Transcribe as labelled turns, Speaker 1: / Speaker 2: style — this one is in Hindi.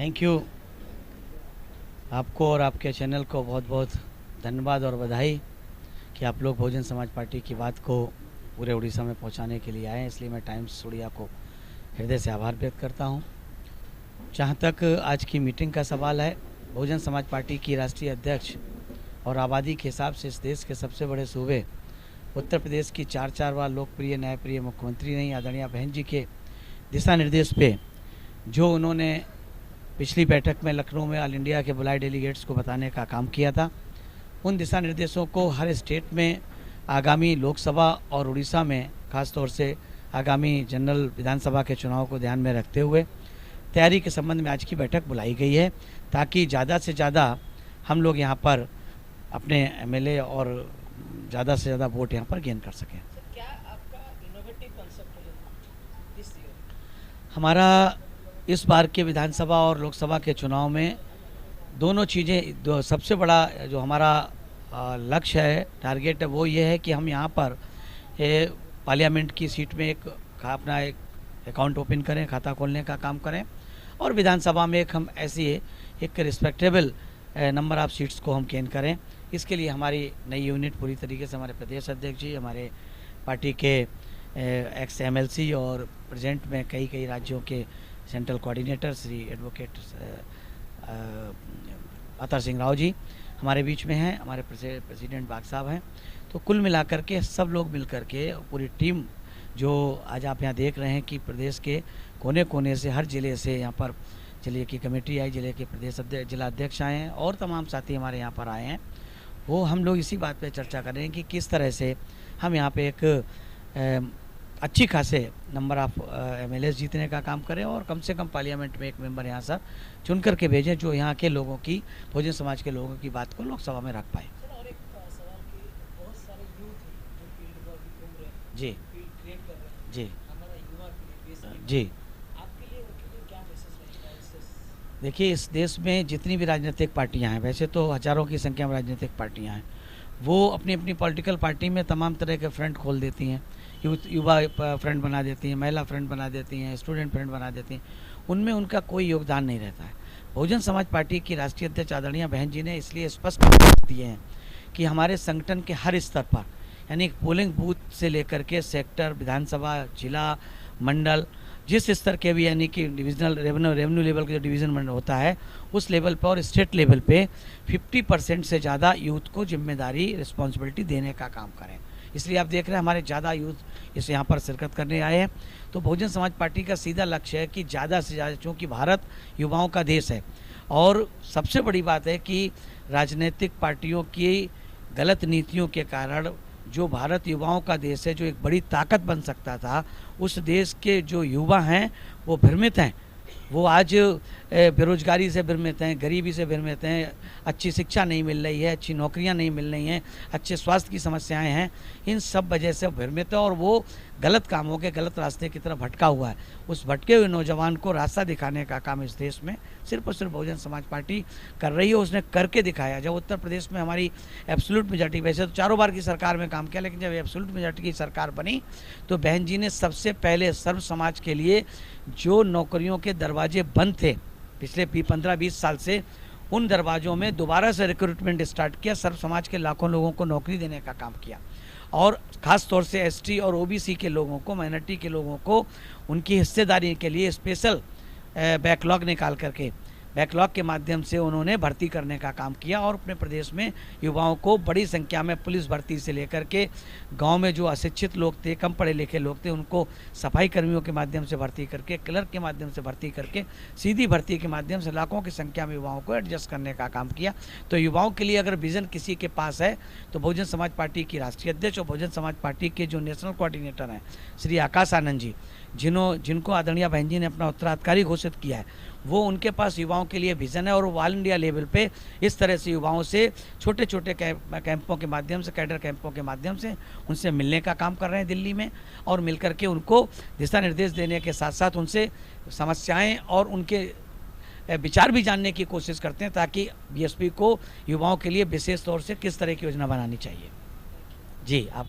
Speaker 1: Thank you. आपको और आपके चैनल को बहुत बहुत धन्यवाद और बधाई कि आप लोग बहुजन समाज पार्टी की बात को पूरे उड़ीसा में पहुंचाने के लिए आए, इसलिए मैं टाइम्स उड़िया को हृदय से आभार व्यक्त करता हूं। जहां तक आज की मीटिंग का सवाल है, बहुजन समाज पार्टी की राष्ट्रीय अध्यक्ष और आबादी के हिसाब से इस देश के सबसे बड़े सूबे उत्तर प्रदेश की 4 बार लोकप्रिय न्यायप्रिय मुख्यमंत्री रही आदरणीय बहन जी के दिशा निर्देश पे जो उन्होंने पिछली बैठक में लखनऊ में ऑल इंडिया के बुलाए डेलीगेट्स को बताने का काम किया था, उन दिशा निर्देशों को हर स्टेट में आगामी लोकसभा और उड़ीसा में खास तौर से आगामी जनरल विधानसभा के चुनाव को ध्यान में रखते हुए तैयारी के संबंध में आज की बैठक बुलाई गई है, ताकि ज़्यादा से ज़्यादा हम लोग यहाँ पर अपने एमएलए और ज़्यादा से ज़्यादा वोट यहाँ पर गेन कर सकें।
Speaker 2: क्या आपका इनोवेटिव कांसेप्ट है दिस ईयर?
Speaker 1: हमारा इस बार के विधानसभा और लोकसभा के चुनाव में दोनों चीज़ें, सबसे बड़ा जो हमारा लक्ष्य है, टारगेट है, वो ये है कि हम यहाँ पर पार्लियामेंट की सीट में अपना एक अकाउंट ओपन करें, खाता खोलने का काम करें, और विधानसभा में हम ऐसी एक रिस्पेक्टेबल नंबर ऑफ सीट्स को हम गेन करें। इसके लिए हमारी नई यूनिट पूरी तरीके से हमारे प्रदेश अध्यक्ष जी, हमारे पार्टी के एक्स एमएलसी और प्रेजेंट में कई राज्यों के central coordinator Shri advocate Atar Singh Rao ji हमारे बीच में हैं, हमारे प्रेसिडेंट बाग साहब हैं। तो कुल मिलाकर के सब लोग मिलकर के पूरी टीम जो आज आप यहाँ देख रहे हैं कि प्रदेश के कोने कोने से, हर ज़िले से यहाँ पर जिले की कमेटी आई, जिले के प्रदेश जिला अध्यक्ष आए हैं और तमाम साथी हमारे यहाँ पर आए हैं। वो हम लोग इसी बात पे चर्चा कर रहे हैं कि किस तरह से हम यहाँ पे एक अच्छी खासे नंबर ऑफ एमएलए जीतने का काम करें और कम से कम पार्लियामेंट में एक मेंबर यहाँ से चुन करके भेजें जो यहाँ के लोगों की, बहुजन समाज के लोगों की बात को लोकसभा में रख पाए।
Speaker 2: सर, और एक सवाल कि बहुत सारे यूथ हैं जो फील्ड पर भी घूम रहे हैं,
Speaker 1: जी
Speaker 2: फील्ड क्रिएट कर रहे हैं
Speaker 1: जी
Speaker 2: हमारा युवा के लिए, देश के लिए।
Speaker 1: जी
Speaker 2: आपके लिए उनके लिए क्या मैसेज रहेगा इससे?
Speaker 1: देखिए, इस देश में जितनी भी राजनीतिक पार्टियां हैं, वैसे तो हज़ारों की संख्या में राजनीतिक पार्टियां हैं, वो अपनी अपनी पॉलिटिकल पार्टी में तमाम तरह के फ्रंट खोल देती हैं। युवा फ्रंट बना देती हैं, महिला फ्रंट बना देती हैं, स्टूडेंट फ्रंट बना देती हैं। उनमें उनका कोई योगदान नहीं रहता है। बहुजन समाज पार्टी की राष्ट्रीय अध्यक्ष आदरणीय बहन जी ने इसलिए स्पष्ट दिए हैं कि हमारे संगठन के हर स्तर पर, यानी पोलिंग बूथ से लेकर के सेक्टर, विधानसभा, जिला, मंडल, जिस स्तर के भी, यानी कि डिविजनल रेवेन्यू लेवल का जो डिवीज़न मंडल होता है उस लेवल पर और स्टेट लेवल पे 50% से ज़्यादा यूथ को जिम्मेदारी, रिस्पॉन्सिबिलिटी देने का काम करें। इसलिए आप देख रहे हैं हमारे ज़्यादा यूथ इस यहाँ पर शिरकत करने आए हैं। तो बहुजन समाज पार्टी का सीधा लक्ष्य है कि ज़्यादा से ज़्यादा, चूँकि भारत युवाओं का देश है और सबसे बड़ी बात है कि राजनीतिक पार्टियों की गलत नीतियों के कारण जो भारत युवाओं का देश है, जो एक बड़ी ताकत बन सकता था, उस देश के जो युवा हैं वो भ्रमित हैं। वो आज बेरोजगारी से भ्रमित हैं, गरीबी से भ्रमित हैं, अच्छी शिक्षा नहीं मिल रही है, अच्छी नौकरियां नहीं मिल रही हैं, अच्छे स्वास्थ्य की समस्याएं हैं। इन सब वजह से भ्रमित है और वो गलत कामों के, गलत रास्ते की तरफ भटका हुआ है। उस भटके हुए नौजवान को रास्ता दिखाने का काम इस देश में सिर्फ और सिर्फ बहुजन समाज पार्टी कर रही है। उसने करके दिखाया। जब उत्तर प्रदेश में हमारी एब्सोल्यूट मेजॉरिटी, वैसे तो 4 बार की सरकार में काम किया, लेकिन जब एब्सोल्यूट मेजॉरिटी की सरकार बनी तो बहन जी ने सबसे पहले सर्व समाज के लिए जो नौकरियों के दरवाजे बंद थे पिछले 15-20 साल से, उन दरवाज़ों में दोबारा से रिक्रूटमेंट स्टार्ट किया, सर्व समाज के लाखों लोगों को नौकरी देने का काम किया और ख़ास तौर से एसटी और ओबीसी के लोगों को, माइनॉरिटी के लोगों को उनकी हिस्सेदारी के लिए स्पेशल बैकलॉग निकाल करके, बैकलॉग के माध्यम से उन्होंने भर्ती करने का काम किया और अपने प्रदेश में युवाओं को बड़ी संख्या में पुलिस भर्ती से लेकर के गांव में जो अशिक्षित लोग थे, कम पढ़े लिखे लोग थे, उनको सफाई कर्मियों के माध्यम से भर्ती करके, क्लर्क के माध्यम से भर्ती करके, सीधी भर्ती के माध्यम से लाखों की संख्या में युवाओं को एडजस्ट करने का काम किया। तो युवाओं के लिए अगर विज़न किसी के पास है तो बहुजन समाज पार्टी की राष्ट्रीय अध्यक्ष और बहुजन समाज पार्टी के जो नेशनल कोऑर्डिनेटर हैं श्री आकाश आनंद जी, जिनको आदरणीय बहन जी ने अपना उत्तराधिकारी घोषित किया है, वो उनके पास युवाओं के लिए विज़न है और वो ऑल इंडिया लेवल पे इस तरह से युवाओं से छोटे छोटे कैंपों के माध्यम से, कैडर कैंपों के माध्यम से उनसे मिलने का काम कर रहे हैं दिल्ली में और मिलकर के उनको दिशा निर्देश देने के साथ साथ उनसे समस्याएं और उनके विचार भी जानने की कोशिश करते हैं, ताकि बीएसपी को युवाओं के लिए विशेष तौर से किस तरह की योजना बनानी चाहिए। जी आप